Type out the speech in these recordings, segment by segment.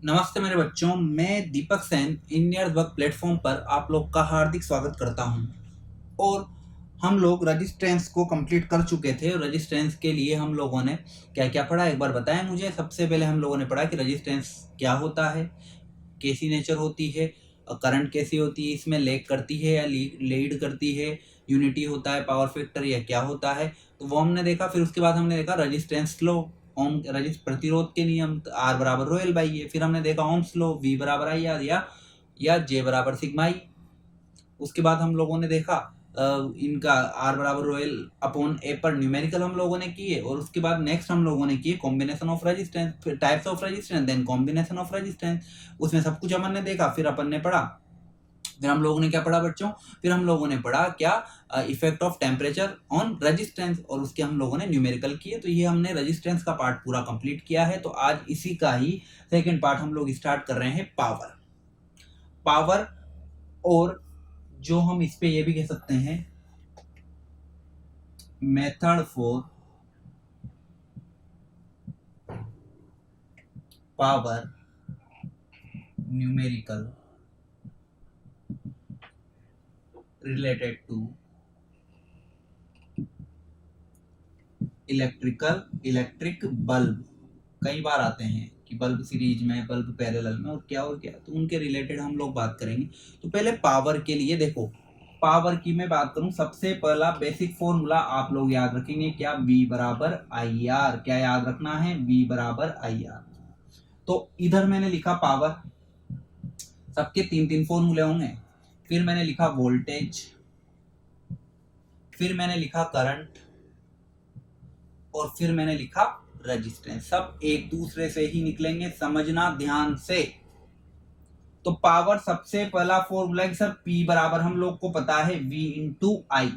नमस्ते मेरे बच्चों, मैं दीपक सेन इंडियन वर्क प्लेटफॉर्म पर आप लोग का हार्दिक स्वागत करता हूं। और हम लोग रजिस्ट्रेंस को कंप्लीट कर चुके थे और रजिस्ट्रेंस के लिए हम लोगों ने क्या क्या पढ़ा एक बार बताएं मुझे। सबसे पहले हम लोगों ने पढ़ा कि रजिस्ट्रेंस क्या होता है, कैसी नेचर होती है, करंट कैसी होती है, इसमें लैग करती है या लीड करती है, यूनिटी होता है, पावर फैक्टर या क्या होता है, तो वो हमने देखा। फिर उसके बाद हमने देखा रजिस्टेंस लो, ओम प्रतिरोध के नियम, आर बराबर रो एल बाई ए। फिर हमने देखा ओम्स लो, वी बराबर आई आर या जे बराबर सिग्मा आई। उसके बाद हम लोगों ने देखा इनका आर बराबर रो एल अपॉन ए पर न्यूमेरिकल हम लोगों ने किए। और उसके बाद नेक्स्ट हम लोगों ने किए combination of resistance, types of resistance, then combination of resistance. उसमें सब कुछ अपन ने देखा। फिर अपन ने पढ़ा, फिर हम लोगों ने क्या पढ़ा बच्चों, फिर हम लोगों ने पढ़ा क्या, effect of temperature on resistance, और उसके हम लोगों ने न्यूमेरिकल किए। तो ये हमने रेजिस्टेंस का पार्ट पूरा कंप्लीट किया है। तो आज इसी का ही सेकंड पार्ट हम लोग स्टार्ट कर रहे हैं, पावर। और जो हम इस पे ये भी कह सकते हैं method for power numerical related to electric bulb. कई बार आते हैं कि बल्ब सीरीज में, बल्ब पैरेलल में, और क्या, तो उनके रिलेटेड हम लोग बात करेंगे। तो पहले पावर के लिए देखो, पावर की मैं बात करूं, सबसे पहला बेसिक फॉर्मूला आप लोग याद रखेंगे क्या, V बराबर आई आर। क्या याद रखना है, V बराबर आई आर। तो इधर मैंने लिखा पावर, सबके तीन तीन फॉर्मूले होंगे। फिर मैंने लिखा वोल्टेज, फिर मैंने लिखा करंट, और फिर मैंने लिखा रेजिस्टेंस। सब एक दूसरे से ही निकलेंगे, समझना ध्यान से। तो पावर सबसे पहला फॉर्मूला है सर, P बराबर हम लोग को पता है V इंटू आई।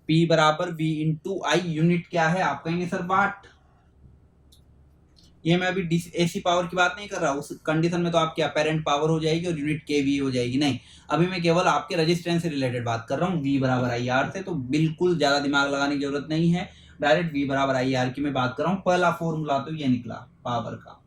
P बराबर V इंटू आई। यूनिट क्या है, आप कहेंगे सर वाट। ये मैं अभी एसी पावर की बात नहीं कर रहा, उस कंडीशन में तो आपकी अपेरेंट पावर हो जाएगी और यूनिट केवी हो जाएगी। नहीं, अभी मैं केवल आपके रेजिस्टेंस से रिलेटेड बात कर रहा हूँ, V बराबर आई आर से। तो बिल्कुल ज्यादा दिमाग लगाने की जरूरत नहीं है, डायरेक्ट V बराबर आई आर की मैं बात कर रहा हूँ। पहला फॉर्मूला तो ये निकला पावर का।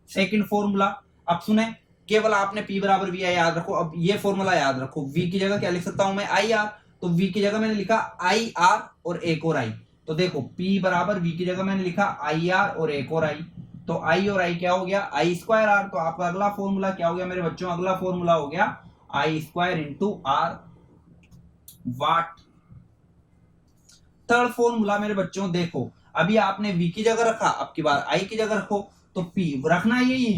सेकंड फॉर्मूला, अब सुने, केवल आपने P बराबर वी आई याद रखो। अब ये फॉर्मूला याद रखो, V की जगह क्या लिख सकता हूं मैं, आई आर। तो V की जगह मैंने लिखा आई आर और एक और आई। तो देखो P बराबर V की जगह मैंने लिखा आई आर और एक और आई। तो आई और आई क्या हो गया, आई स्क्वायर आर। तो आपका अगला फॉर्मूला क्या हो गया मेरे बच्चों, अगला फॉर्मूला हो गया I square into R watt. Third formula मेरे बच्चों देखो, अभी आपने V की जगह रखा, अब की बार आई की जगह रखो। तो P रखना यही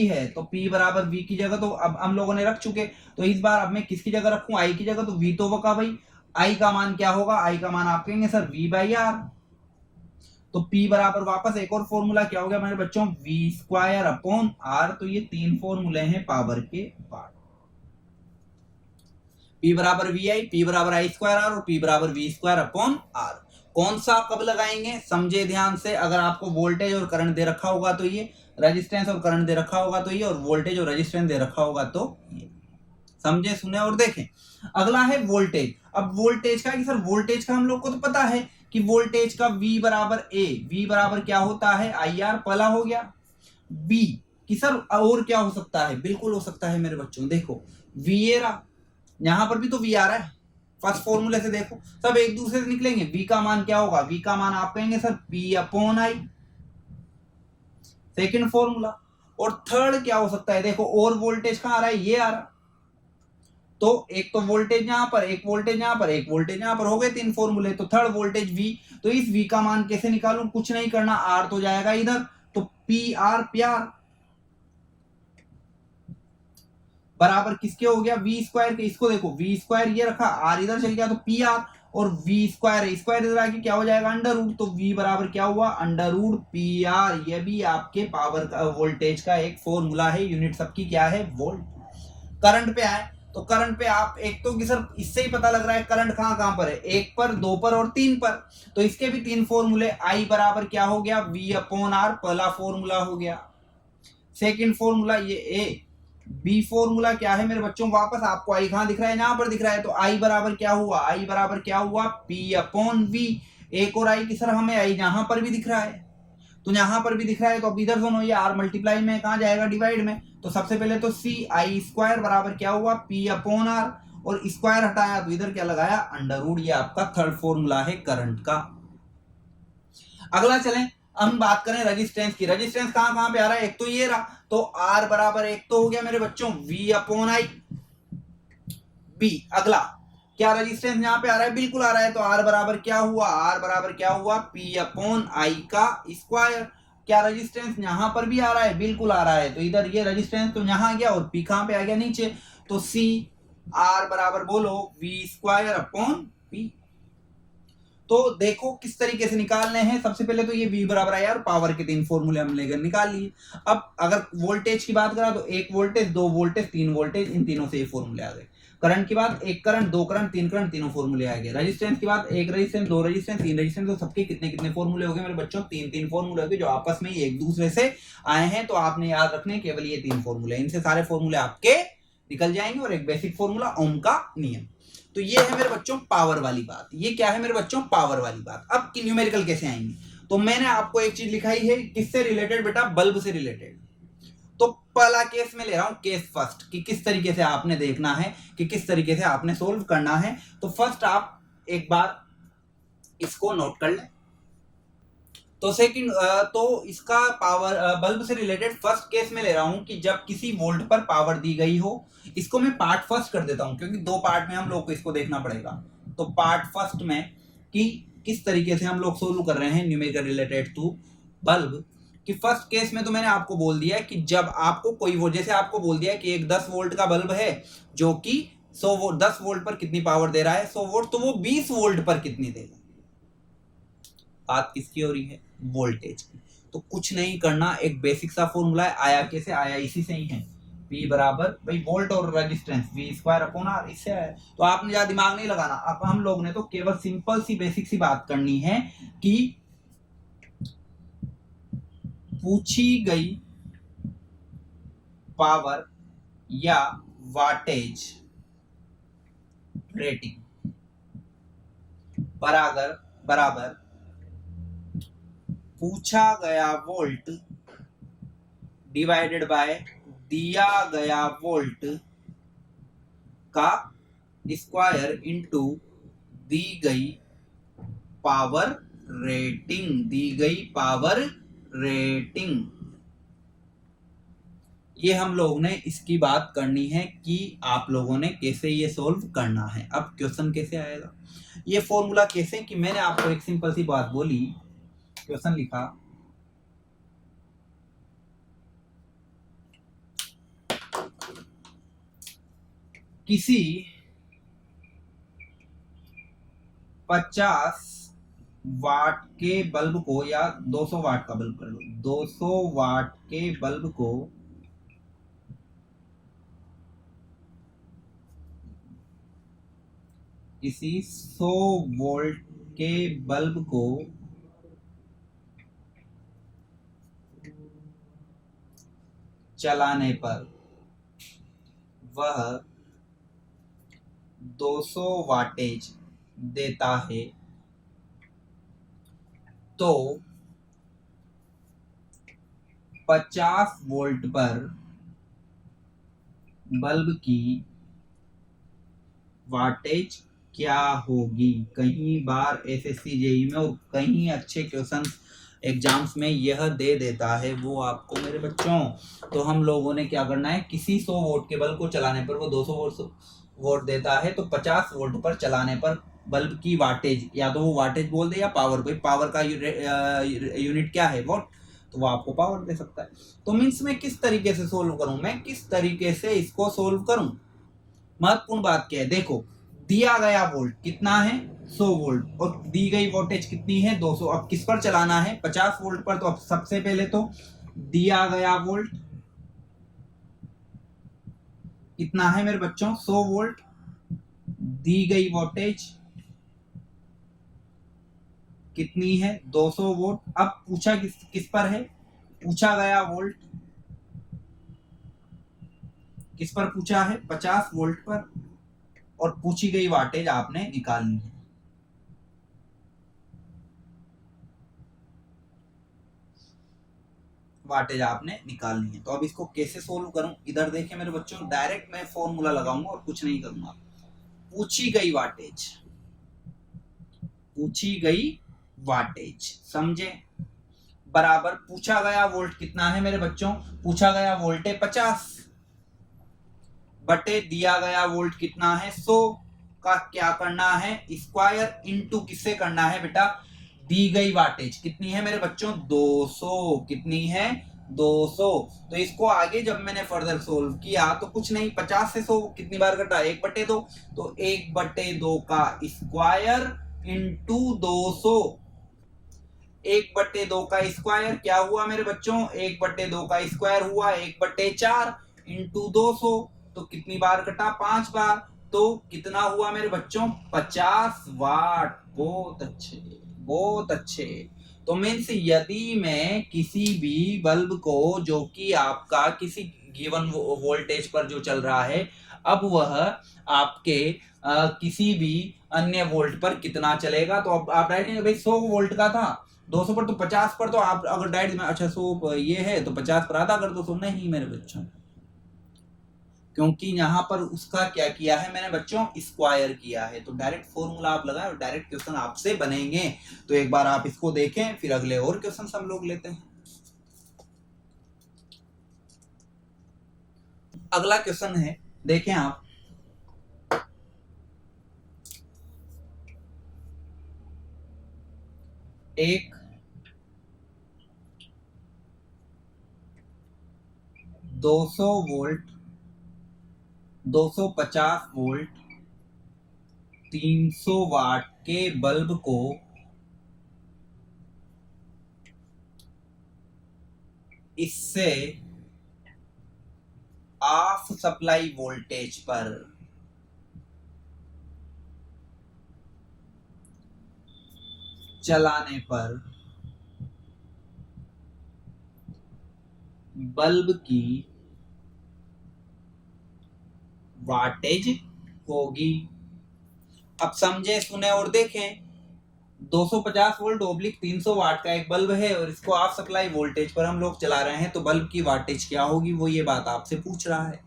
है। तो P बराबर V की जगह तो अब हम लोगों ने रख चुके। तो इस बार अब मैं किसकी जगह रखूं, आई की जगह। तो V तो का भाई, आई का मान क्या होगा, आई का मान आप कहेंगे सर V बाई आर। तो P बराबर वापस एक और फॉर्मूला क्या हो गया मेरे बच्चों, V स्क्वायर अपॉन आर। तो ये तीन फॉर्मूले हैं पावर के पार्ट। P बराबर वी आई, P बराबर आई स्क्वायर आर और P बराबर V स्क्वायर अपॉन आर। कौन सा कब लगाएंगे, समझे ध्यान से। अगर आपको वोल्टेज और करंट दे रखा होगा तो ये, रेजिस्टेंस और करंट दे रखा होगा तो ये, और वोल्टेज और रेजिस्टेंस दे रखा होगा तो ये। समझे, सुने और देखें। अगला है वोल्टेज। अब वोल्टेज का, कि सर वोल्टेज का हम लोग को तो पता है कि वोल्टेज का V बराबर A, V बराबर क्या होता है, आई आर। पहला हो गया B, कि सर और क्या हो सकता है, बिल्कुल हो सकता है मेरे बच्चों। देखो V ए रहा, यहां पर भी तो V आ रहा है। फर्स्ट फॉर्मूले से देखो, सब एक दूसरे से निकलेंगे। V का मान क्या होगा, V का मान आप कहेंगे sir P upon I, second formula. और थर्ड क्या हो सकता है, देखो और वोल्टेज कहां आ रहा है, ये आ रहा। तो एक तो वोल्टेज यहां पर, एक वोल्टेज यहां पर, एक वोल्टेज यहां पर, हो गए तीन फॉर्मूले। तो थर्ड वोल्टेज V। तो इस V का मान कैसे निकालूं, कुछ नहीं करना, R तो जाएगा इधर। तो पी आर बराबर किसके हो गया, V स्क्वायर के। इसको देखो, V स्क्वायर ये रखा, R इधर चल गया, तो पी आर। और V स्क्वायर स्क्वायर इधर आके क्या हो जाएगा, अंडर रूट। तो V बराबर क्या हुआ, अंडर रूट पी आर। ये भी आपके पावर का, वोल्टेज का एक फॉर्मूला है। यूनिट सबकी क्या है, वोल्ट। करंट पे आए, तो करंट पे आप एक तो कि सर इससे ही पता लग रहा है करंट कहां कहां पर है, एक पर, दो पर और तीन पर। तो इसके भी तीन फॉर्मूले। आई बराबर क्या हो गया, V अपॉन आर, पहला फॉर्मूला हो गया। सेकंड फॉर्मूला ये ए। बी फॉर्मूला क्या है मेरे बच्चों, वापस आपको आई कहां दिख रहा है, यहां पर दिख रहा है। तो आई बराबर क्या हुआ, आई बराबर क्या हुआ, P अपॉन V। एक और आई की सर हमें आई यहां पर भी दिख रहा है। तो यहाँ पर भी दिख रहा है, तो अब इधर दोनों ये आर मल्टीप्लाई में कहाँ जाएगा, डिवाइड में। तो सबसे पहले तो सी आई स्क्वायर बराबर क्या हुआ, पी अपॉन आर, और स्क्वायर हटाया तो इधर क्या लगाया, अंडर रूट। ये आपका थर्ड फॉर्मूला है करंट का। अगला चलें, हम बात करें रेजिस्टेंस की। रेजिस्टेंस कहां कहां पे आ रहा है, एक तो ये रहा, तो आर बराबर एक तो हो गया मेरे बच्चों वी अपॉन आई बी। अगला क्या रेजिस्टेंस यहां पे आ रहा है, बिल्कुल आ रहा है, तो आर बराबर क्या हुआ, आर बराबर क्या हुआ, पी अपॉन आई का स्क्वायर। क्या रेजिस्टेंस यहां पर भी आ रहा है, बिल्कुल आ रहा है, तो इधर ये रेजिस्टेंस तो यहां आ गया और पी कहां पे आ गया, नीचे। तो सी आर बराबर बोलो वी स्क्वायर अपॉन पी। तो देखो किस तरीके से निकालने हैं। सबसे पहले तो ये V बराबर है यार, पावर के 3 फॉर्मूले हम लेकर निकाल लिए। अब अगर वोल्टेज की बात करा तो 1 वोल्टेज, 2 वोल्टेज, 3 वोल्टेज, इन तीनों से ये फॉर्मूले आ गए। करंट की बात, 1 करंट, 2 करंट, 3 करंट, तीनों फॉर्मूले आ गए। रेजिस्टेंस की बात, 1 रेजिस्टेंस, 2 रेजिस्टेंस, 3 रेजिस्टेंस, तो सबके कितने कितने फॉर्मूले हो गए मेरे बच्चों, 3 फॉर्मूले हो गए, जो आपस में ही एक दूसरे से आए हैं। तो आपने याद रखने केवल ये 3 फॉर्मूले, इनसे सारे फॉर्मूले आपके निकल जाएंगे, और एक बेसिक फॉर्मूला ओम का नियम। तो ये है मेरे बच्चों पावर वाली बात। ये क्या है मेरे बच्चों, पावर वाली बात। अब की न्यूमेरिकल कैसे आएंगे, तो मैंने आपको एक चीज लिखाई है, किससे रिलेटेड बेटा, बल्ब से रिलेटेड। तो पहला केस में ले रहा हूं, केस फर्स्ट, कि किस तरीके से आपने देखना है, कि किस तरीके से आपने सोल्व करना है। तो फर्स्ट आप एक बार इसको नोट कर लें। तो सेकंड, तो इसका पावर बल्ब से रिलेटेड फर्स्ट केस में ले रहा हूं, कि जब किसी वोल्ट पर पावर दी गई हो। इसको मैं पार्ट फर्स्ट कर देता हूं, क्योंकि 2 पार्ट में हम लोग को इसको देखना पड़ेगा। तो पार्ट फर्स्ट में कि किस तरीके से हम लोग सोल्व कर रहे हैं न्यूमेरिकल रिलेटेड टू बल्ब। कि फर्स्ट केस में तो मैंने आपको बोल दिया है कि जब आपको कोई वो, जैसे आपको बोल दिया है कि एक 10 वोल्ट का बल्ब है, जो कि 100 वोल्ट, 10 वोल्ट पर कितनी पावर दे रहा है, 100 वोल्ट, तो वो 20 वोल्ट पर कितनी देगा। बात किसकी हो रही है, वोल्टेज की। तो कुछ नहीं करना, एक बेसिक सा फॉर्मूला है, आया कैसे, आया इसी से ही है। V बराबर भाई वोल्ट और resistance, V square upon R, इससे आया। तो आपने ज्यादा दिमाग नहीं लगाना। अब हम लोग ने तो केवल सिंपल सी बेसिक सी बात करनी है कि पूछी गई पावर या वाटेज रेटिंग बराबर बराबर पूछा गया वोल्ट डिवाइडेड बाय दिया गया वोल्ट का स्क्वायर इनटू दी गई पावर रेटिंग, दी गई पावर रेटिंग। ये हम लोगों ने इसकी बात करनी है कि आप लोगों ने कैसे ये सोल्व करना है। अब क्वेश्चन कैसे आएगा, ये फॉर्मूला कैसे, कि मैंने आपको एक सिंपल सी बात बोली, क्वेश्चन लिखा, किसी 50 वाट के बल्ब को, या 200 वाट का बल्ब कर लो, 200 वाट के बल्ब को किसी 100 वोल्ट के बल्ब को चलाने पर वह 200 वाटेज देता है, तो 50 वोल्ट पर बल्ब की वाटेज क्या होगी। कई बार एसएससी जेई में और कई अच्छे क्वेश्चन एग्जाम्स में यह दे देता है वो आपको मेरे बच्चों। तो हम लोगों ने क्या करना है, किसी 100 वोल्ट के बल्ब को चलाने पर वो 200 वोल्ट देता है, तो 50 वोल्ट पर चलाने पर बल्ब की वाटेज, या तो वो वाटेज बोल दे या पावर, भाई पावर का यूनिट क्या है, वोट, तो वो आपको पावर दे सकता है। तो मीन्स मैं किस तरीके से सोल्व करूं, मैं किस तरीके से इसको सोल्व करूं। महत्वपूर्ण बात क्या है, देखो दिया गया वोल्ट कितना है, 100 वोल्ट, और दी गई वोल्टेज कितनी है, 200। अब किस पर चलाना है, 50 वोल्ट पर। तो अब सबसे पहले तो दिया गया वोल्ट कितना है मेरे बच्चों, 100 वोल्ट, दी गई वोल्टेज कितनी है, 200 वोल्ट। अब पूछा किस पर है, पूछा गया वोल्ट किस पर पूछा है, 50 वोल्ट पर, और पूछी गई वाटेज आपने निकालनी है। वाटेज आपने निकालनी है। तो अब इसको कैसे सोल्व करूं, इधर देखिए मेरे बच्चों, डायरेक्ट मैं फॉर्मूला लगाऊंगा और कुछ नहीं करूंगा। पूछी गई वाटेज, पूछी गई वाटेज, समझे, बराबर पूछा गया वोल्ट कितना है मेरे बच्चों, पूछा गया वोल्ट है 50 बटे दिया गया वोल्ट कितना है 100 का क्या करना है स्क्वायर इनटू किससे करना है बेटा, दी गई वाटेज कितनी है मेरे बच्चों 200, कितनी है 200। तो इसको आगे जब मैंने फर्दर सोल्व किया तो कुछ नहीं, 50 से 100 कितनी बार कटा 1/2, तो 1/2 का स्क्वायर इंटू 200। 1/2 का स्क्वायर क्या हुआ मेरे बच्चों, 1/2 का स्क्वायर हुआ 1/4 इंटू 200, तो कितनी बार कटा 5 बार, तो कितना हुआ मेरे बच्चों 50 वाट। बहुत अच्छे, बहुत अच्छे। तो मीन्स यदि मैं किसी भी बल्ब को जो कि आपका किसी गिवन वोल्टेज पर जो चल रहा है, अब वह आपके किसी भी अन्य वोल्ट पर कितना चलेगा, तो अब आप राइट भाई 100 वोल्ट का था, 200 पर तो 50 पर, तो आप अगर डायरेक्ट में अच्छा 100 ये है तो 50 पर आधा कर दो, तो नहीं मेरे बच्चों, क्योंकि यहाँ पर उसका क्या किया है मैंने बच्चों स्क्वायर किया है। तो डायरेक्ट फॉर्मूला आप लगाएं और डायरेक्ट क्वेश्चन आपसे बनेंगे। तो एक बार आप इसको देखें, फिर अगले और क्वेश्चन हम लोग लेते हैं। अगला क्वेश्चन है, देखें आप, एक 200 वोल्ट 250 वोल्ट 300 वाट के बल्ब को इससे ऑफ सप्लाई वोल्टेज पर चलाने पर बल्ब की वाटेज होगी। अब समझे, सुने और देखें, 250 वोल्ट ओब्लिक 300 वाट का एक बल्ब है और इसको ऑफ सप्लाई वोल्टेज पर हम लोग चला रहे हैं, तो बल्ब की वाटेज क्या होगी, वो ये बात आपसे पूछ रहा है।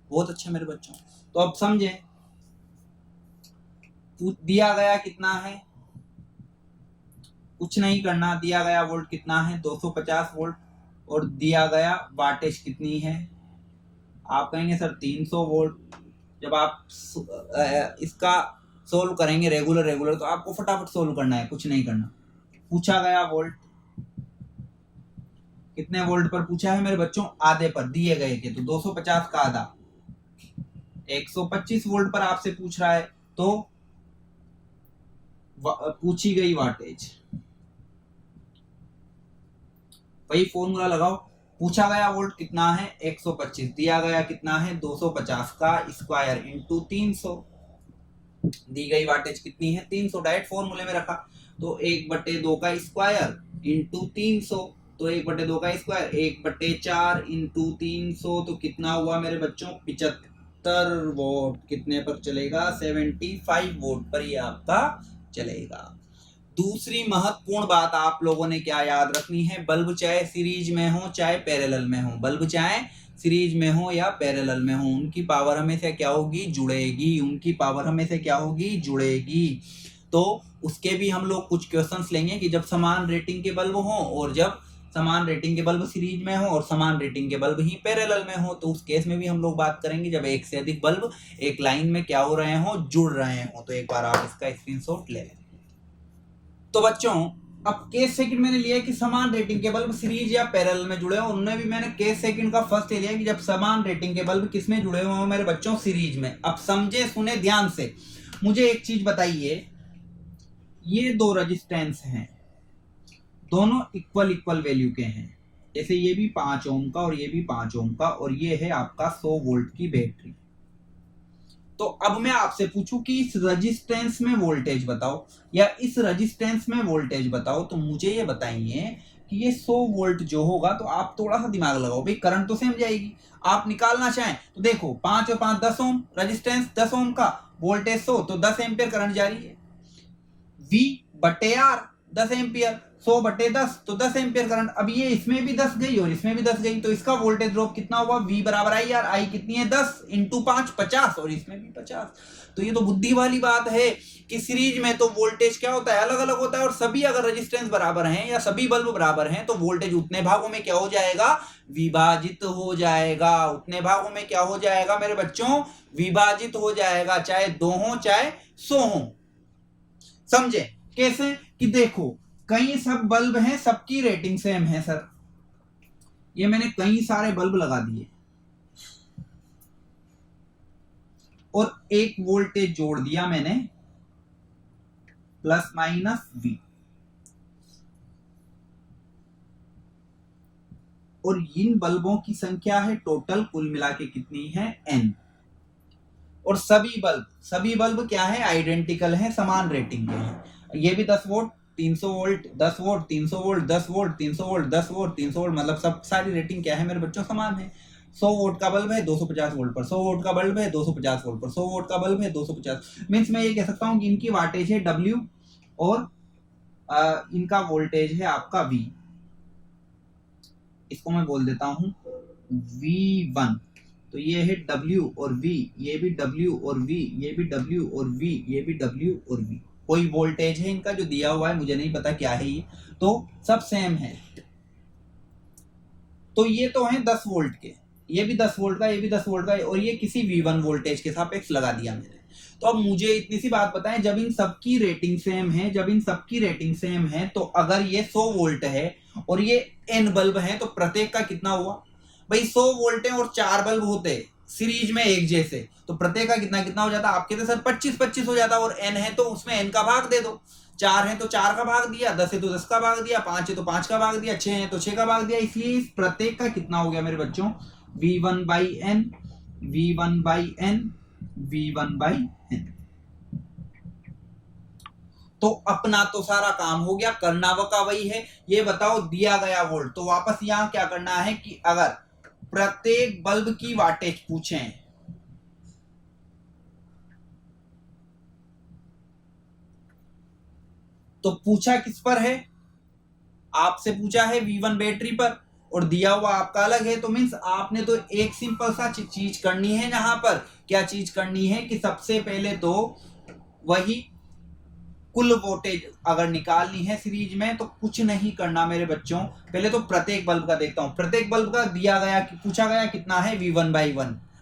बहुत अच्छे मेरे बच्चों। तो अब समझे, दिया गया कितना है, कुछ नहीं करना, दिया गया वोल्ट कितना है 250 वोल्ट और दिया गया वाटेज कितनी है, आप कहेंगे सर 300 वोल्ट। जब आप इसका सोल्व करेंगे रेगुलर तो आपको फटाफट सोल्व करना है, कुछ नहीं करना। पूछा गया वोल्ट कितने वोल्ट पर पूछा है मेरे बच्चों, आधे पर दिए गए थे, तो 250 का आधा 125 वोल्ट पर आपसे पूछ रहा है, तो पूछी गई वाटेज, वही फॉर्मूला लगाओ, पूछा गया वोल्ट कितना है 125, दिया गया कितना है 250 का स्क्वायर इंटू 300, दी गई वाटेज कितनी है 300, डायरेक्ट फॉर्मूले में रखा, तो 1/2 का स्क्वायर इंटू 300, तो 1/2 का स्क्वायर 1/4 इंटू 300, तो कितना हुआ मेरे बच्चों 75 वोट, कितने पर चलेगा 75 वोट पर ये आपका चलेगा। दूसरी महत्वपूर्ण बात आप लोगों ने क्या याद रखनी है, बल्ब चाहे सीरीज में हो चाहे पैरेलल में हो, बल्ब चाहे सीरीज में हो या पैरेलल में हो, उनकी पावर हमेशा क्या होगी, जुड़ेगी, उनकी पावर हमेशा क्या होगी, जुड़ेगी। तो उसके भी हम लोग कुछ क्वेश्चंस लेंगे कि जब समान रेटिंग के बल्ब हो और जब समान रेटिंग के बल्ब सीरीज में हो और समान रेटिंग के बल्ब ही पैरेलल में हो, तो उस केस में भी हम लोग बात करेंगे जब एक से अधिक बल्ब एक लाइन में क्या हो रहे हो, जुड़ रहे हो। तो एक बार आप इसका स्क्रीनशॉट ले लें। तो बच्चों, अब केस सेकंड मैंने लिया कि समान रेटिंग के बल्ब सीरीज या पैरेलल में जुड़े हो, उनमें भी मैंने केस सेकंड का फर्स्ट लिया कि जब समान रेटिंग के बल्ब किस में जुड़े हुए हो मेरे बच्चों, सीरीज में। अब समझे सुने ध्यान से, मुझे एक चीज बताइए, ये दो रेजिस्टेंस हैं, दोनों इक्वल वैल्यू के हैं, जैसे ये भी 5 ओम का और ये भी 5 ओम का, और ये है आपका 100 वोल्ट की बैटरी। तो अब मैं आपसे पूछूं कि इस रेजिस्टेंस में वोल्टेज बताओ या इस रेजिस्टेंस में वोल्टेज बताओ, तो मुझे ये बताइए कि ये 100 वोल्ट जो होगा, तो आप थोड़ा सा दिमाग लगाओ भाई, करंट तो सेम जाएगी। आप निकालना चाहें तो देखो 5 और 5 10 ओम, रेजिस्टेंस 10 ओम का, वोल्टेज 100, तो 10 एम्पियर करंट जा रही है, V/R 10 एम्पियर, 100/10 तो 10 एम्पियर करंट। अब ये इसमें भी 10 गई और इसमें भी 10 गई, तो इसका वोल्टेज ड्रॉप कितना हुआ? V बराबर आई यार, आई कितनी है? 10 × 5 50, और इसमें भी 50। तो ये तो बुद्धि वाली बात है कि सीरीज में तो वोल्टेज क्या होता है? अलग अलग होता है, और सभी अगर रेजिस्टेंस बराबर हैं या सभी बल्ब बराबर हैं तो वोल्टेज उतने भागों में क्या हो जाएगा? विभाजित हो जाएगा। उतने भागों में क्या हो जाएगा मेरे बच्चों? विभाजित हो जाएगा, चाहे 2 हो चाहे 100 हो। समझे कैसे? कि देखो कई सब बल्ब हैं, सबकी रेटिंग सेम है सर, ये मैंने कई सारे बल्ब लगा दिए और एक वोल्टेज जोड़ दिया मैंने ±V, और इन बल्बों की संख्या है टोटल कुल मिला के कितनी है? N। और सभी बल्ब क्या है? आइडेंटिकल है, समान रेटिंग के हैं। ये भी 10 volt 300 volt 10 volt 300 volt 10 volt 300 volt 10 volt 300 volt, मतलब सब सारी रेटिंग क्या है मेरे बच्चों? समान है। 100 वोल्ट का बल्ब है 250 वोल्ट पर, 100 वोल्ट का बल्ब है 250 वोल्ट पर, 100 वोल्ट का बल्ब है 250। मीन्स मैं ये कह सकता हूं कि इनकी वाटेज है W और इनका वोल्टेज है आपका V। इसको मैं बोल देता हूं V1। तो ये है W और V, ये भी W और V, ये भी W और V, ये भी W और V। कोई वोल्टेज है इनका जो दिया हुआ है, मुझे नहीं पता क्या है ये, तो सब सेम है। तो ये तो है 10 वोल्ट के, ये भी 10 वोल्ट का, ये भी 10 वोल्ट का, और ये किसी V1 वोल्टेज के सापेक्ष लगा दिया मैंने। तो अब मुझे इतनी सी बात बताएं, जब इन सबकी रेटिंग सेम है, तो अगर ये 100 वोल्ट है और ये N बल्ब है तो प्रत्येक का कितना हुआ भाई? 100 वोल्ट है और 4 बल्ब होते सीरीज में एक जैसे, तो प्रत्येक का कितना कितना हो जाता? आपके तो सर 25-25 हो जाता, और N है तो उसमें N का भाग दे दो। 4 है तो 4 का भाग दिया, 10 है तो 10 का भाग दिया, 5 है तो 5 का भाग दिया, 6 है तो 6 का भाग दिया। इसलिए इस प्रत्येक का कितना हो गया मेरे बच्चों? V1/N V1/N V1/N। तो अपना तो सारा काम हो गया, करना का वही है। ये बताओ दिया गया वोल्ट, तो वापस यहां क्या करना है कि अगर प्रत्येक बल्ब की वाटेज पूछें तो पूछा किस पर है? आपसे पूछा है V1 बैटरी पर, और दिया हुआ आपका अलग है। तो मीन्स आपने तो एक सिंपल सा चीज करनी है। यहां पर क्या चीज करनी है कि सबसे पहले तो वही कुल वोल्टेज अगर निकालनी है सीरीज में, तो कुछ नहीं करना मेरे बच्चों। पहले तो प्रत्येक बल्ब का देखता हूं। प्रत्येक बल्ब का दिया गया कि पूछा गया कितना है?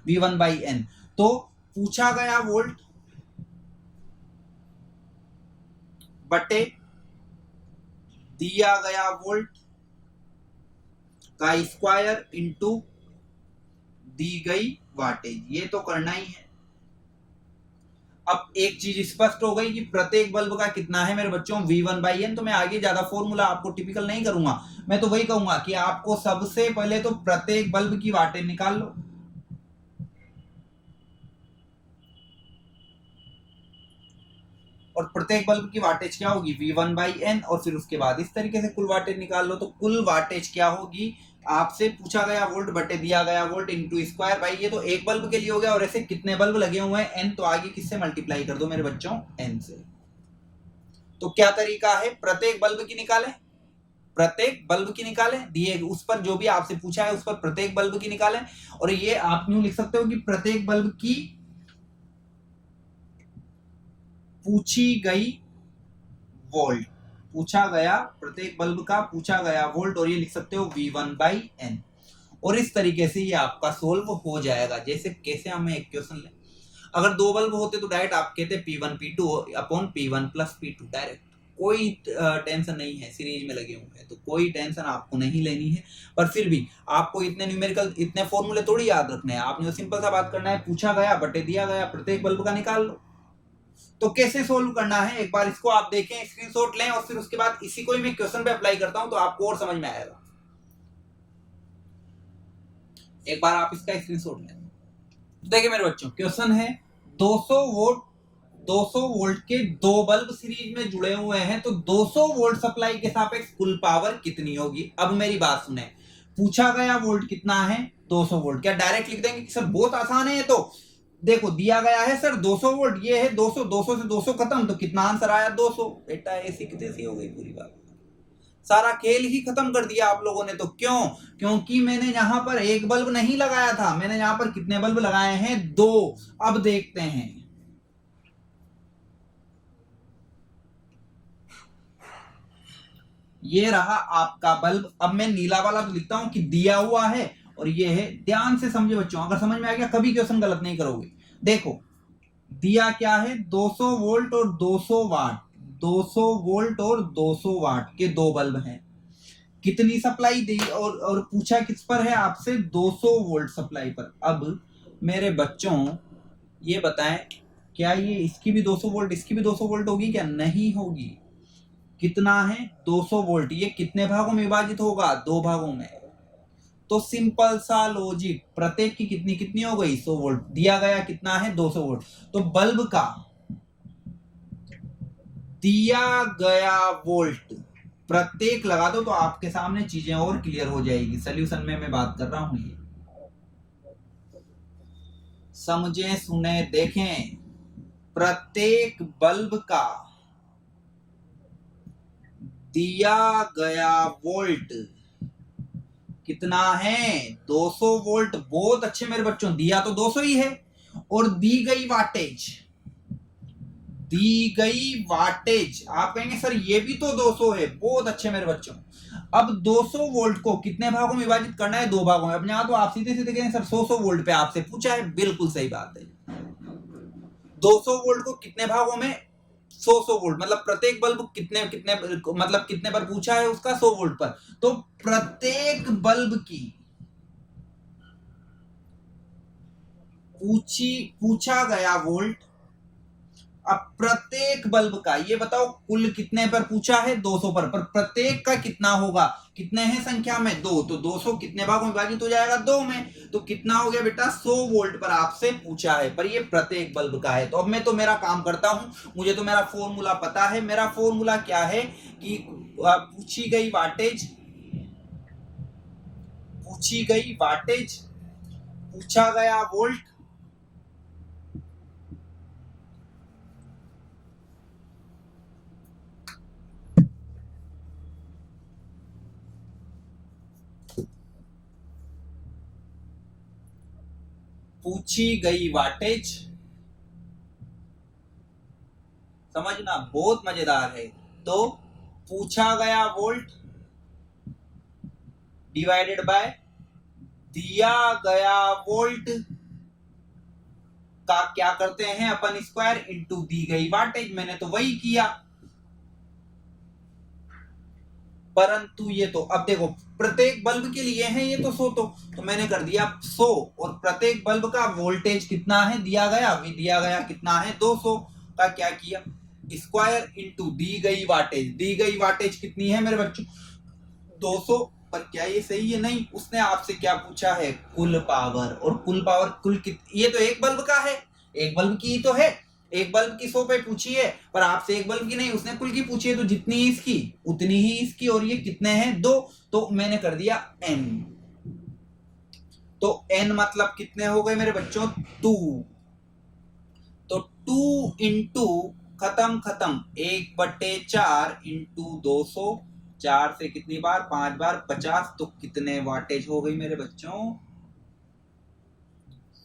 V1/N। तो पूछा गया वोल्ट बटे दिया गया वोल्ट का स्क्वायर इंटू दी गई वाटेज, ये तो करना ही है। अब एक चीज स्पष्ट हो गई कि प्रत्येक बल्ब का कितना है मेरे बच्चों? V1/N। तो मैं आगे ज्यादा फॉर्मूला आपको टिपिकल नहीं करूंगा, मैं तो वही कहूंगा कि आपको सबसे पहले तो प्रत्येक बल्ब की वाटेज निकाल लो। और प्रत्येक बल्ब की वाटेज क्या होगी? V1/N, और फिर उसके बाद इस तरीके से कुल वाटेज निकाल लो। तो कुल वाटेज क्या होगी? आपसे पूछा गया वोल्ट बटे दिया गया वोल्ट इंटू स्क्वायर। भाई ये तो एक बल्ब के लिए हो गया, और ऐसे कितने बल्ब लगे हुए हैं? N। तो आगे किससे मल्टीप्लाई कर दो मेरे बच्चों? N से। तो क्या तरीका है? प्रत्येक बल्ब की निकालें, प्रत्येक बल्ब की निकालें, दिए उस पर जो भी आपसे पूछा है उस पर प्रत्येक बल्ब की निकालें। और ये आप यूं लिख सकते हो कि प्रत्येक बल्ब की पूछी गई वोल्ट, पूछा गया प्रत्येक बल्ब का पूछा गया वोल्ट, और ये लिख सकते हो V1/N। और इस तरीके से ये आपका सोल्व हो जाएगा। जैसे कैसे हमें एक क्वेश्चन ले, अगर 2 बल्ब होते तो डायरेक्ट आप कहते P1 P2 upon P1 + P2 direct, कोई टेंशन नहीं है। सीरीज में लगे हुए हैं तो कोई टेंशन आपको नहीं लेनी है। पर फिर भी आपको इतने न्यूमेरिकल, इतने फॉर्मूले थोड़ी याद रखने हैं। आपने तो सिंपल सा बात करना है, पूछा गया बटे दिया गया, प्रत्येक बल्ब का निकाल लो। तो कैसे सोल्व करना है एक बार इसको आप देखें, स्क्रीनशॉट लें, और फिर उसके बाद इसी को ही मैं क्वेश्चन पे अप्लाई करता हूं तो आपको और समझ में आएगा। एक बार आप इसका स्क्रीनशॉट लें। तो देखिए मेरे बच्चों, क्वेश्चन है 200 वोल्ट के 2 बल्ब सीरीज में जुड़े हुए हैं, तो 200 वोल्ट सप्लाई के सापेक्ष कुल पावर कितनी होगी? अब मेरी बात सुने, पूछा गया वोल्ट कितना है? 200 वोल्ट। क्या डायरेक्ट लिख देंगे कि सर बहुत आसान है ये तो? देखो दिया गया है सर 200 वोल्ट, ये है 200, 200 से 200 खत्म, तो कितना आंसर आया? 200। बेटा ऐसी कितनी सी हो गई पूरी बात। सारा खेल ही खत्म कर दिया आप लोगों ने। तो क्यों? क्योंकि मैंने यहां पर एक बल्ब नहीं लगाया था, मैंने यहां पर कितने बल्ब लगाए हैं? 2। अब देखते हैं, ये रहा आपका बल्ब। अब मैं नीला वाला तो लिखता हूं कि दिया हुआ है, और ये है, ध्यान से समझे बच्चों, अगर समझ में आ गया कभी क्वेश्चन गलत नहीं करोगे। देखो दिया क्या है, 200 वोल्ट और 200 वाट, 200 वोल्ट और 200 वाट के दो बल्ब हैं। कितनी सप्लाई दी, और पूछा किस पर है आपसे? 200 वोल्ट सप्लाई पर। अब मेरे बच्चों ये बताएं, क्या ये इसकी भी 200 वोल्ट इसकी भी 200 वोल्ट होगी? क्या नहीं होगी। कितना है? 200 वोल्ट। ये कितने भागों में विभाजित होगा? 2 भागों में। तो सिंपल सा लॉजिक, प्रत्येक की कितनी कितनी हो गई? 100 वोल्ट। दिया गया कितना है? 200 वोल्ट। तो बल्ब का दिया गया वोल्ट प्रत्येक लगा दो, तो आपके सामने चीजें और क्लियर हो जाएगी। सॉल्यूशन में मैं बात कर रहा हूं, ये समझें, सुने, देखें। प्रत्येक बल्ब का दिया गया वोल्ट कितना है? 200 वोल्ट। बहुत अच्छे मेरे बच्चों, दिया तो 200 ही है, और दी गई वाटेज आप कहेंगे सर ये भी तो 200 है। बहुत अच्छे मेरे बच्चों। अब 200 वोल्ट को कितने भागों में विभाजित करना है? 2 भागों में। अब यहां तो आप सीधे सीधे कहेंगे सर 100 वोल्ट पे आपसे पूछा है। बिल्कुल सही बात है। 200 वोल्ट को कितने भागों में? 100 वोल्ट। मतलब प्रत्येक बल्ब कितने कितने मतलब कितने पर पूछा है उसका? 100 वोल्ट पर। तो प्रत्येक बल्ब की पूछा गया वोल्ट। अब प्रत्येक बल्ब का ये बताओ कुल कितने पर पूछा है? 200 पर प्रत्येक का कितना होगा? कितने हैं संख्या में? 2। तो 200 कितने भागों में विभाजित हो जाएगा? 2 में। तो कितना हो गया बेटा? 100 वोल्ट पर आपसे पूछा है, पर ये प्रत्येक बल्ब का है। तो अब मैं तो मेरा काम करता हूं, मुझे तो मेरा फॉर्मूला पता है। मेरा फॉर्मूला क्या है कि पूछी गई वाटेज, पूछा गया वोल्ट, पूछी गई वाटेज, समझना बहुत मजेदार है। तो पूछा गया वोल्ट डिवाइडेड बाय दिया गया वोल्ट का क्या करते हैं अपन? स्क्वायर इंटू दी गई वाटेज। मैंने तो वही किया, परंतु ये तो अब देखो प्रत्येक बल्ब के लिए है ये तो 100, तो मैंने कर दिया 100, और प्रत्येक बल्ब का वोल्टेज कितना है दिया गया कितना है? 200 का क्या किया? स्क्वायर इंटू दी गई वाटेज कितनी है मेरे बच्चों? 200। पर क्या ये सही है? नहीं। उसने आपसे क्या पूछा है? कुल पावर। और कुल पावर ये तो एक बल्ब का है, एक बल्ब की ही तो है। एक बल्ब की 100 पे पूछी है, पर आपसे एक बल्ब की नहीं, उसने कुल की पूछी है। तो जितनी इसकी उतनी ही इसकी, और ये कितने हैं? 2। तो मैंने कर दिया n। तो n मतलब कितने हो गए मेरे बच्चों? 2। तो 2 इंटू खत्म 1/4 इंटू 200, 4 से कितनी बार? 5 बार, 50। तो कितने वाटेज हो गई मेरे बच्चों?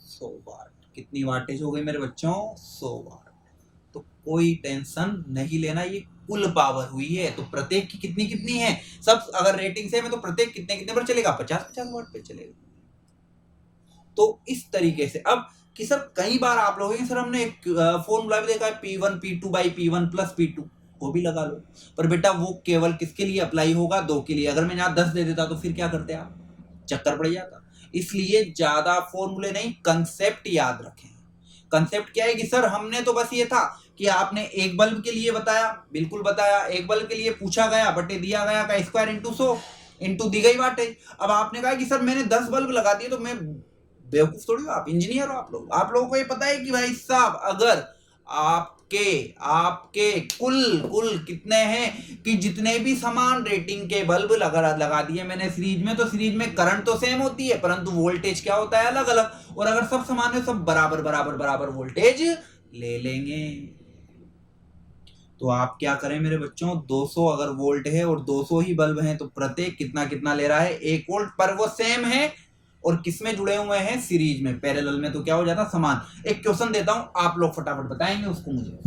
100 वाट। कितनी वाटेज हो गई मेरे बच्चों? 100 वाट। तो कोई टेंशन नहीं लेना, ये कुल पावर हुई है। तो प्रत्येक की कितनी कितनी है? सब अगर रेटिंग से है तो प्रत्येक कितने कितने पर चलेगा? 50-50 वाट पे चलेगा। तो इस तरीके से अब कि सर कई बार आप लोग सर हमने एक फॉर्मूला भी देखा है P1 P2 by P1 plus P2, वो भी लगा लो। पर बेटा वो केवल किसके लिए अप्लाई होगा? 2 के लिए। अगर मैं यहाँ 10 दे देता तो फिर क्या करते आप? चक्कर पड़ जाता। इसलिए ज्यादा फॉर्मूले नहीं, कंसेप्ट याद रखें। कंसेप्ट क्या है कि सर हमने तो बस ये था कि आपने एक बल्ब के लिए बताया, बिल्कुल बताया, एक बल्ब के लिए पूछा गया बटे दिया गया का स्क्वायर इंटू 100 इंटू दी गई वाटेज। अब आपने कहा कि सर मैंने 10 बल्ब लगा दिए, तो मैं बेवकूफ थोड़ी हो, आप इंजीनियर हो। आप लोगों को ये पता है कि भाई साहब अगर आपके कुल कितने हैं कि जितने भी समान रेटिंग के बल्ब लगा दिए मैंने सीरीज में, तो सीरीज में करंट तो सेम होती है, परंतु वोल्टेज क्या होता है? अलग अलग। और अगर सब समान है, सब बराबर वोल्टेज ले लेंगे। तो आप क्या करें मेरे बच्चों, 200 अगर वोल्ट है और 200 ही बल्ब हैं तो प्रत्येक कितना कितना ले रहा है, 1 वोल्ट, पर वो सेम है और किसमें जुड़े हुए हैं, सीरीज में, पैरेलल में, तो क्या हो जाता समान। एक क्वेश्चन देता हूं, आप लोग फटाफट बताएंगे उसको मुझे।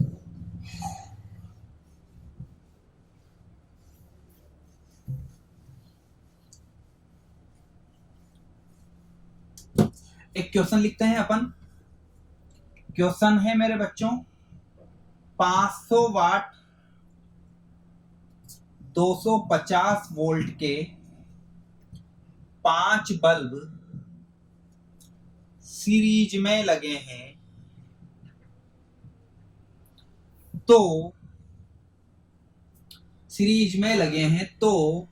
एक क्वेश्चन लिखते हैं अपन। क्वेश्चन है मेरे बच्चों, 500 वाट 250 वोल्ट के 5 बल्ब सीरीज में लगे हैं, तो सीरीज में लगे हैं तो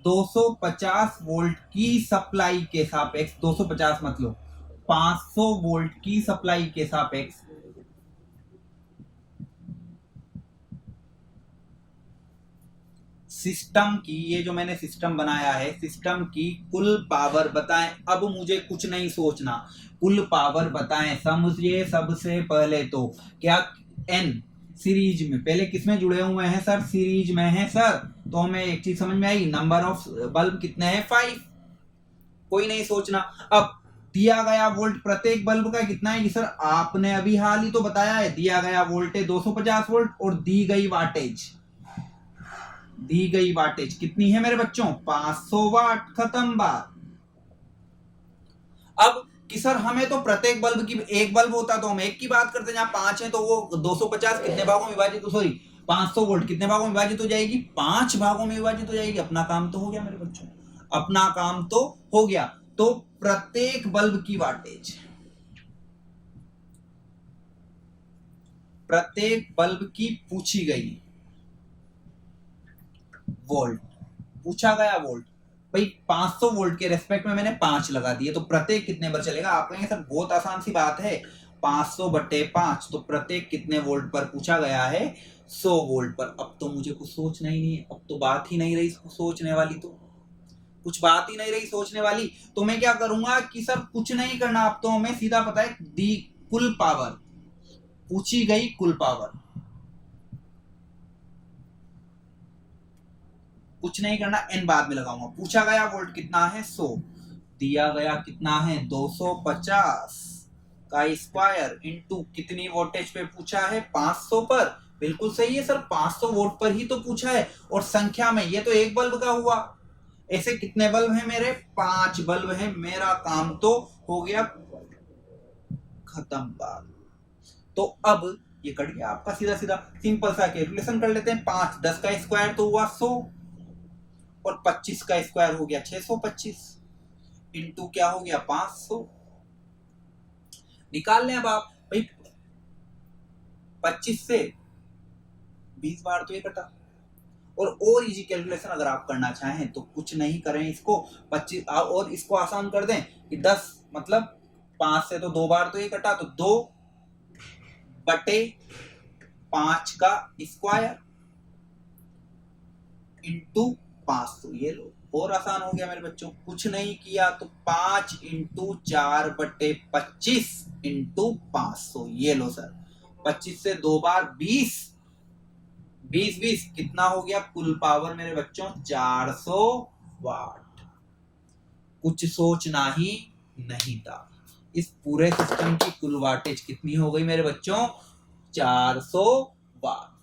250 वोल्ट की सप्लाई के सापेक्ष, 250 मतलब 500 वोल्ट की सप्लाई के सापेक्ष सिस्टम की, ये जो मैंने सिस्टम बनाया है, सिस्टम की कुल पावर बताएं। अब मुझे कुछ नहीं सोचना, कुल पावर बताएं। समझिए सबसे पहले तो क्या एन सीरीज में, पहले किसमें जुड़े हुए हैं सर, सीरीज में है सर, तो हमें एक चीज समझ में आई, नंबर ऑफ बल्ब कितने हैं, 5, कोई नहीं सोचना। अब दिया गया वोल्ट प्रत्येक बल्ब का कितना है कि सर आपने अभी हाल ही तो बताया है, दिया गया वोल्टेज 250 वोल्ट और दी गई वाटेज कितनी है मेरे बच्चों, 500 वाट, खत्म बात। अब कि सर हमें तो प्रत्येक बल्ब की, एक बल्ब होता तो हम एक की बात करते, जहां 5 है तो वो 250 कितने भागों में विभाजित, सॉरी 500 वोल्ट कितने भागों में विभाजित हो जाएगी, 5 भागों में विभाजित हो जाएगी। अपना काम तो हो गया मेरे बच्चों, अपना काम तो हो गया। तो प्रत्येक बल्ब की वाटेज, प्रत्येक बल्ब की पूछी गई वोल्ट, पूछा गया वोल्ट, भाई 500 वोल्ट के रेस्पेक्ट में मैंने 5 लगा दिए, तो प्रत्येक कितने पर चलेगा। आप कहेंगे सर बहुत आसान सी बात है, 500/5, तो प्रत्येक कितने वोल्ट पर पूछा गया है, 100 वोल्ट पर। अब तो मुझे कुछ सोचना ही नहीं है, अब तो बात ही नहीं रही सोचने वाली, तो कुछ बात ही नहीं रही सोचने वाली। तो मैं क्या करूंगा कि सर कुछ नहीं करना, अब तो हमें सीधा पता है, दी कुल पावर, पूछी गई कुल पावर, कुछ नहीं करना, एन बाद में लगाऊंगा। पूछा गया वोल्ट कितना है, 100, दिया गया कितना है, 250 का स्क्वायर इंटू कितनी वोल्टेज पे पूछा है, 500 पर। बिल्कुल सही है सर, 500 वोल्ट पर ही तो पूछा है, और संख्या में ये तो एक बल्ब का हुआ, ऐसे कितने बल्ब हैं मेरे, 5 बल्ब हैं, मेरा काम तो हो गया, खत्म बात। तो अब ये कट गया आपका सीधा सीधा, सिंपल सा कैलकुलेशन कर लेते हैं। 5 10 का स्क्वायर तो हुआ 100, और 25 का स्क्वायर हो गया 625, इंटू क्या हो गया 500। निकाल लें अब आप, भाई 25 से 20 बार तो ये कटा। और इजी कैलकुलेशन अगर आप करना चाहें तो कुछ नहीं करें, इसको 25 और इसको आसान कर दें कि 10 मतलब 5 से तो 2 बार तो ये कटा, तो 2/5 का स्क्वायर इंटू 500, ये लो, और आसान हो गया मेरे बच्चों। कुछ नहीं किया तो 5 × 4/25 इंटू 500, ये लो सर, 25 से 2 बार 20 कितना हो गया कुल पावर मेरे बच्चों, 400 वाट। कुछ सोचना ही नहीं था, इस पूरे सिस्टम की कुल वाटेज कितनी हो गई मेरे बच्चों, 400 वाट।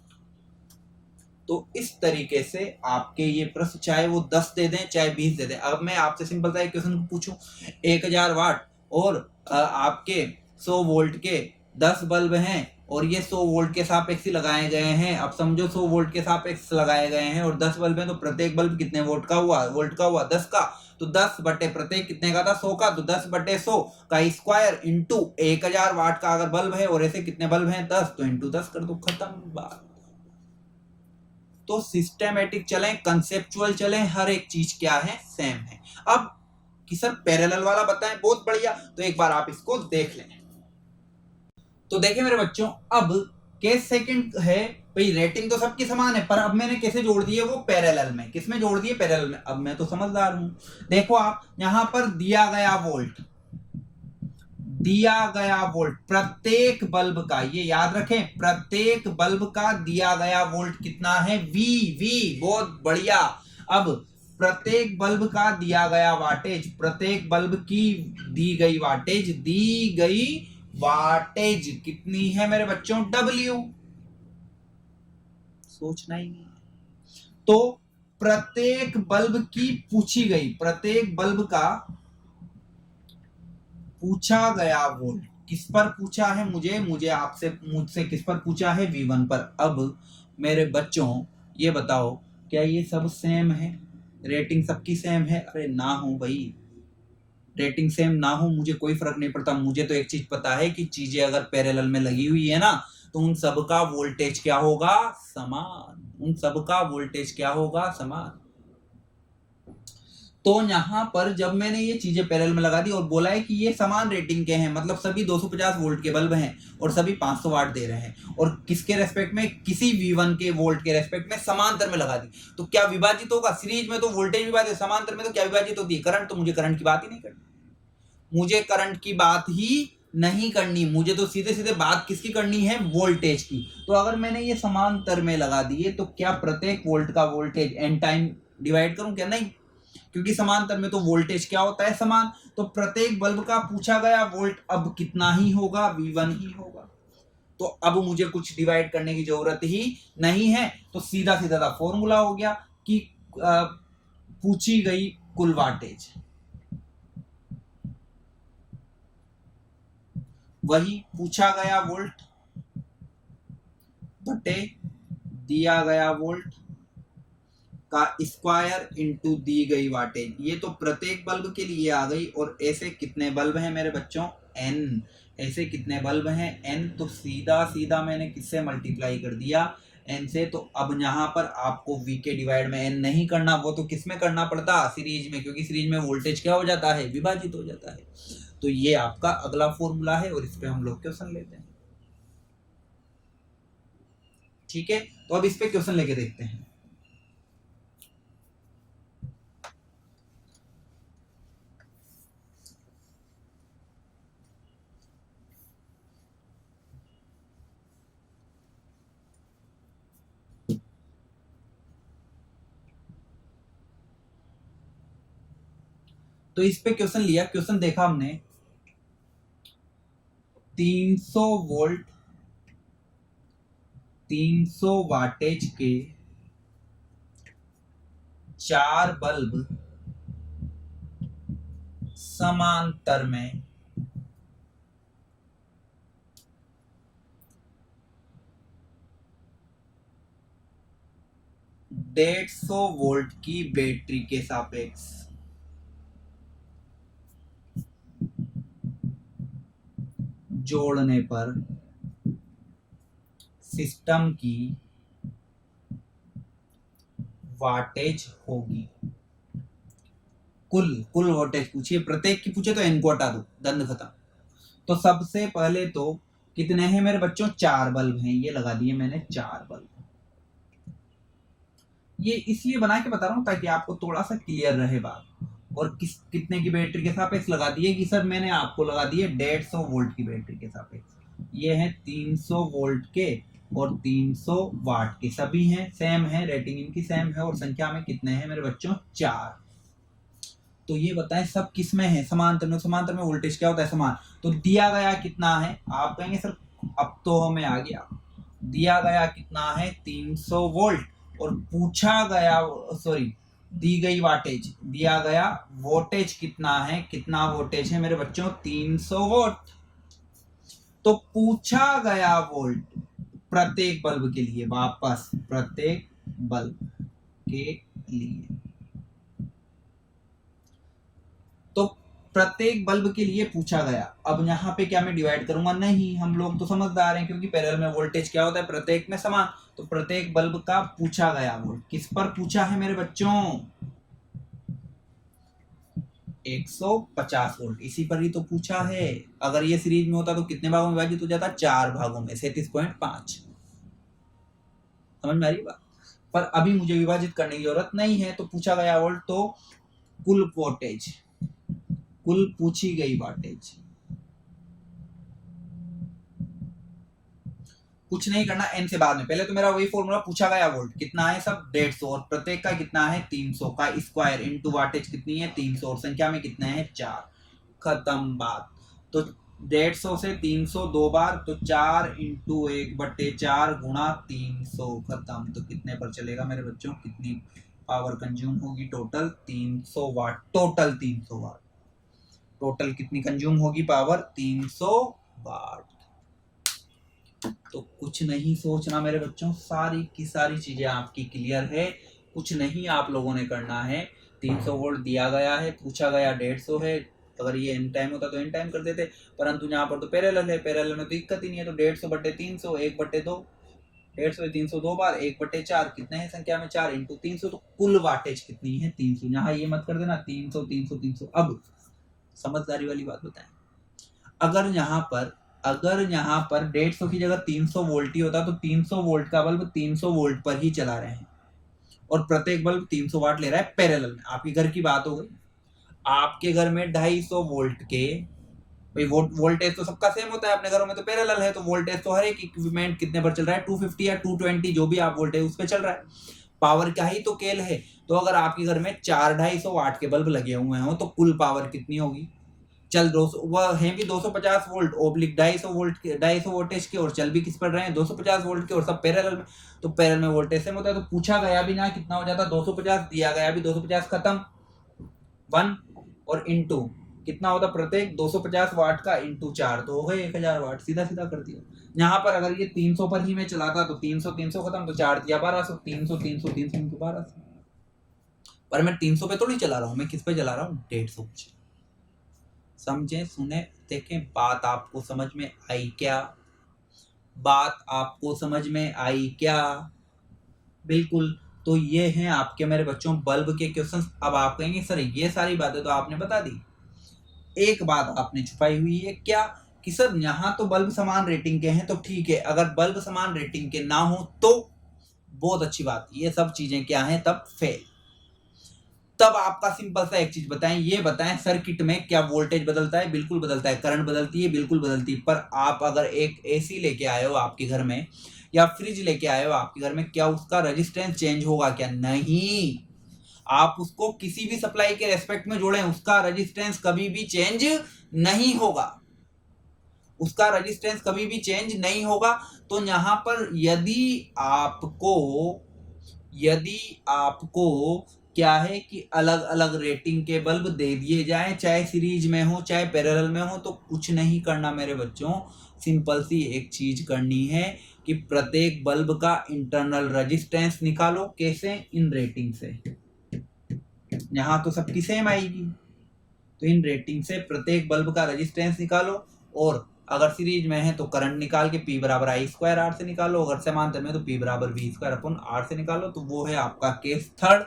तो इस तरीके से आपके ये प्रश्न, चाहे वो 10 दे दें चाहे 20 दे दें। अब मैं आपसे सिंपल सा एक क्वेश्चन पूछूं, 1000 वाट और आपके 100 वोल्ट के 10 बल्ब हैं, और ये 100 वोल्ट के सापेक्ष लगाए गए हैं। अब समझो 100 वोल्ट के सापेक्ष लगाए गए हैं और 10 बल्ब हैं, तो प्रत्येक बल्ब कितने वोल्ट का हुआ, 10 का, तो 10 बटे प्रत्येक कितने का था, 100 का, तो 10/100 का स्क्वायर इंटू 1000 वाट का अगर बल्ब है, और ऐसे कितने बल्ब हैं 10, तो इंटू 10 कर दो, खत्म बात। तो सिस्टेमेटिक चलें, कंसेप्चुअल चलें, हर एक चीज क्या है, सेम है। अब कि सर पैरेलल वाला बताएं, बहुत बढ़िया, तो एक बार आप इसको देख लें। तो देखिए मेरे बच्चों, अब केस सेकंड है, भाई रेटिंग तो सबकी समान है, पर अब मैंने कैसे जोड़ दिए, वो पैरेलल में। किसमें जोड़ दिए, पैरेलल में। अब मैं तो समझदार हूं, देखो आप यहां पर दिया गया वोल्ट दिया गया वोल्ट, प्रत्येक बल्ब का, ये याद रखें, प्रत्येक बल्ब का दिया गया वोल्ट कितना है, वी। वी, बहुत बढ़िया। अब प्रत्येक बल्ब का दिया गया वाटेज, प्रत्येक बल्ब की दी गई वाटेज, दी गई वाटेज कितनी है मेरे बच्चों, डब्ल्यू। सोचना ही नहीं। तो प्रत्येक बल्ब की पूछी गई, प्रत्येक बल्ब का पूछा गया वोल्ट, किस पर पूछा है, मुझे आपसे, मुझसे किस पर पूछा है, V1 पर। अब मेरे बच्चों ये बताओ, क्या ये सब सेम है, रेटिंग सबकी सेम है? अरे ना हो भाई, रेटिंग सेम ना हो मुझे कोई फर्क नहीं पड़ता, मुझे तो एक चीज पता है कि चीजें अगर पैरेलल में लगी हुई है ना, तो उन सब का वोल्टेज क्या होगा, समान। उन सब का वोल्टेज क्या होगा, समान। तो यहाँ पर जब मैंने ये चीजें पैरेलल में लगा दी और बोला है कि ये समान रेटिंग के हैं, मतलब सभी 250 वोल्ट के बल्ब हैं और सभी 500 वाट दे रहे हैं, और किसके रेस्पेक्ट में, किसी V1 के वोल्ट के रेस्पेक्ट में समांतर में लगा दी, तो क्या विभाजित होगा? सीरीज में तो वोल्टेज विभाजित, समांतर में तो क्या विभाजित होती है, करंट। तो मुझे करंट की बात ही नहीं करनी, मुझे करंट की बात ही नहीं करनी, मुझे तो सीधे सीधे बात किसकी करनी है, वोल्टेज की। तो अगर मैंने ये समांतर में लगा दिए तो क्या प्रत्येक वोल्ट का वोल्टेज n टाइम डिवाइड करूं क्या, नहीं, क्योंकि समांतर में तो वोल्टेज क्या होता है, समान। तो प्रत्येक बल्ब का पूछा गया वोल्ट अब कितना ही होगा, V1 ही होगा। तो अब मुझे कुछ डिवाइड करने की जरूरत ही नहीं है, तो सीधा सीधा फॉर्मूला हो गया कि पूछी गई कुल वाटेज, वही पूछा गया वोल्ट बटे दिया गया वोल्ट का स्क्वायर इंटू दी गई वाटेज। ये तो प्रत्येक बल्ब के लिए आ गई। और ऐसे कितने बल्ब हैं मेरे बच्चों, n। ऐसे कितने बल्ब हैं, n। तो सीधा सीधा मैंने किससे मल्टीप्लाई कर दिया, n से। तो अब यहाँ पर आपको v के डिवाइड में n नहीं करना, वो तो किस में करना पड़ता, सीरीज में, क्योंकि सीरीज में वोल्टेज क्या हो जाता है, विभाजित हो जाता है। तो ये आपका अगला फॉर्मूला है और इस पे हम लोग क्वेश्चन लेते हैं। ठीक है, तो अब इस पे क्वेश्चन लेके देखते हैं। तो इस पे क्वेश्चन लिया, क्वेश्चन देखा हमने, 300 वोल्ट 300 वाटेज के 4 बल्ब समांतर में डेढ़ 150 वोल्ट की बैटरी के सापेक्ष जोड़ने पर सिस्टम की वाटेज होगी। कुल वोल्टेज पूछिए, प्रत्येक की पूछे तो n को हटा दो, दंड खत्म। तो सबसे पहले तो कितने हैं मेरे बच्चों, 4 बल्ब हैं, ये लगा दिए मैंने 4 बल्ब। ये इसलिए बना के बता रहा हूं ताकि आपको थोड़ा सा क्लियर रहे बात। और कितने की बैटरी के सापेक्ष लगा दिए कि सर मैंने आपको लगा दिए 150 वोल्ट की बैटरी के सापेक्ष। ये है 300 वोल्ट के और 300 वाट के, सभी हैं, सेम है, रेटिंग इनकी सेम है। और संख्या में कितने हैं मेरे बच्चों, 4। तो ये बताएं सब किस में है, समांतर में। समांतर में वोल्टेज क्या होता है, समान। तो दिया गया कितना है, आप कहेंगे सर अब तो हमें आ गया, दिया गया कितना है 300 वोल्ट, और पूछा गया, सॉरी, दी गई वाटेज, दिया गया वोल्टेज कितना है, कितना वोल्टेज है मेरे बच्चों, 300 वोल्ट। तो पूछा गया वोल्ट प्रत्येक बल्ब के लिए, वापस प्रत्येक बल्ब के लिए, तो प्रत्येक बल्ब के लिए पूछा गया। अब यहाँ पे क्या मैं डिवाइड करूंगा, नहीं, हम लोग तो समझदार हैं, क्योंकि पैरेलल में वोल्टेज क्या होता है, प्रत्येक में समान। तो प्रत्येक बल्ब का पूछा गया वोल्ट किस पर पूछा है मेरे बच्चों, 150 वोल्ट, इसी पर ही तो पूछा है। अगर ये सीरीज में होता तो कितने भागों में विभाजित हो जाता, 4 भागों में, 37.5। समझ में आ रही बात। पर अभी मुझे विभाजित करने की जरूरत नहीं है, तो पूछा गया वोल्ट, तो कुल वोल्टेज, कुल पूछी गई वाटेज, कुछ नहीं करना, n से बाद में। पहले तो मेरा वही फॉर्मूला पूछा गया, वोल्ट कितना है सब 150 और प्रत्येक का कितना है 300 का स्क्वायर इनटू वाटेज कितनी है 300 और संख्या में कितने हैं 4, खत्म बात। तो 150 से 300 दो बार, तो 4 इंटू 1/4 गुणा 300, खत्म। तो कितने पर चलेगा मेरे बच्चों, कितनी पावर कंज्यूम होगी टोटल 300 वाट, टोटल 300 वाट, टोटल कितनी कंज्यूम होगी पावर 300 वाट। तो कुछ नहीं सोचना मेरे बच्चों, सारी की सारी चीजें आपकी क्लियर है, कुछ नहीं आप लोगों ने करना है। 300 वोल्ट दिया गया है, पूछा गया 150 है, अगर ये एन टाइम होता तो एन टाइम कर देते, परंतु यहाँ पर तो पैरेलल है, पैरेलल में तो दिक्कत ही नहीं है। तो 150/300 1/2, 150 300 दो बार 1/4 कितने हैं संख्या में 4 इंटू 300, तो कुल वाटेज कितनी है 300। यहाँ ये मत कर देना 300 300 300। अब समझदारी वाली बात बताएं, अगर यहाँ पर 150 की जगह 300 वोल्ट ही होता तो 300 वोल्ट का बल्ब 300 वोल्ट पर ही चला रहे हैं और प्रत्येक बल्ब 300 वाट ले रहा है पैरेलल में। आपके घर की बात हो गई, आपके घर में 250 वोल्ट के, भाई वोल्टेज तो सबका सेम होता है, अपने घरों में तो पैरेलल है, तो वोल्टेज तो हर एक इक्विपमेंट कितने पर चल रहा है 250 या 220 जो भी आप वोल्टेज उस पर चल रहा है, पावर का ही तो केल है। तो अगर आपके घर में 250 वाट के बल्ब लगे हुए हो तो कुल पावर कितनी होगी, चल 200 वह है भी 250 वोल्ट ओब्लिक 250 वोल्ट के 250 वोल्टेज के, और चल भी किस पर रहे हैं 250 वोल्ट के, और सब पैरेलल में, तो पैरेलल में वोल्टेज सेम होता है। तो पूछा गया भी ना कितना हो जाता 250, दिया गया भी 250, खत्म 1 और इनटू कितना होता प्रत्येक 250 वाट का इनटू 4 तो हो गए 1000 वाट, सीधा सीधा कर दिया। यहाँ पर अगर ये 300 पर ही मैं चलाता तो 300 300 खत्म, तो 4 दिया 1200, 300 300 300 इनटू 1200। पर मैं 300 पे थोड़ी चला रहा हूँ, मैं किस पे चला रहा हूँ 150 पे। समझे, सुने, देखें, बात आपको समझ में आई क्या, बात आपको समझ में आई क्या, बिल्कुल। तो ये हैं आपके मेरे बच्चों बल्ब के क्वेश्चंस। अब आप कहेंगे सर ये सारी बातें तो आपने बता दी, एक बात आपने छुपाई हुई है, क्या कि सर यहाँ तो बल्ब समान रेटिंग के हैं तो ठीक है, अगर बल्ब समान रेटिंग के ना हो तो बहुत अच्छी बात, ये सब चीजें क्या हैं तब फेल। तब आपका सिंपल सा एक चीज बताएं, ये बताएं सर्किट में क्या वोल्टेज बदलता है, बिल्कुल बदलता है, करंट बदलती है, बिल्कुल बदलती है। पर आप अगर एक एसी लेके आए हो आपके घर में या फ्रिज लेके आए हो आपके घर में, क्या उसका रेजिस्टेंस चेंज होगा क्या, नहीं। आप उसको किसी भी सप्लाई के रेस्पेक्ट में जोड़ें, उसका रेजिस्टेंस कभी भी चेंज नहीं होगा, उसका रेजिस्टेंस कभी भी चेंज नहीं होगा। तो यहां पर यदि आपको क्या है कि अलग अलग रेटिंग के बल्ब दे दिए जाएं, चाहे सीरीज में हो चाहे पैरेलल में हो, तो कुछ नहीं करना मेरे बच्चों, सिंपल सी एक चीज करनी है कि प्रत्येक बल्ब का इंटरनल रेजिस्टेंस निकालो। कैसे, इन रेटिंग से, यहां तो सबकी सेम आएगी, तो इन रेटिंग से प्रत्येक बल्ब का रेजिस्टेंस निकालो, और अगर सीरीज में है तो करंट निकाल के P बराबर I² R से निकालो, अगर समांतर में तो P बराबर V² R से निकालो। तो वो है आपका केस थर्ड,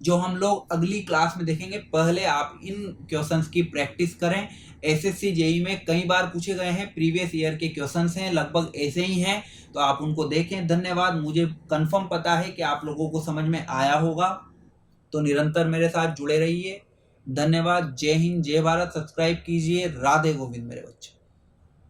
जो हम लोग अगली क्लास में देखेंगे। पहले आप इन क्वेश्चंस की प्रैक्टिस करें, एसएससी जेई में कई बार पूछे गए हैं, प्रीवियस ईयर के क्वेश्चंस हैं, लगभग ऐसे ही हैं, तो आप उनको देखें। धन्यवाद, मुझे कंफर्म पता है कि आप लोगों को समझ में आया होगा, तो निरंतर मेरे साथ जुड़े रहिए। धन्यवाद, जय हिंद, जय भारत। सब्सक्राइब कीजिए। राधे गोविंद मेरे बच्चे।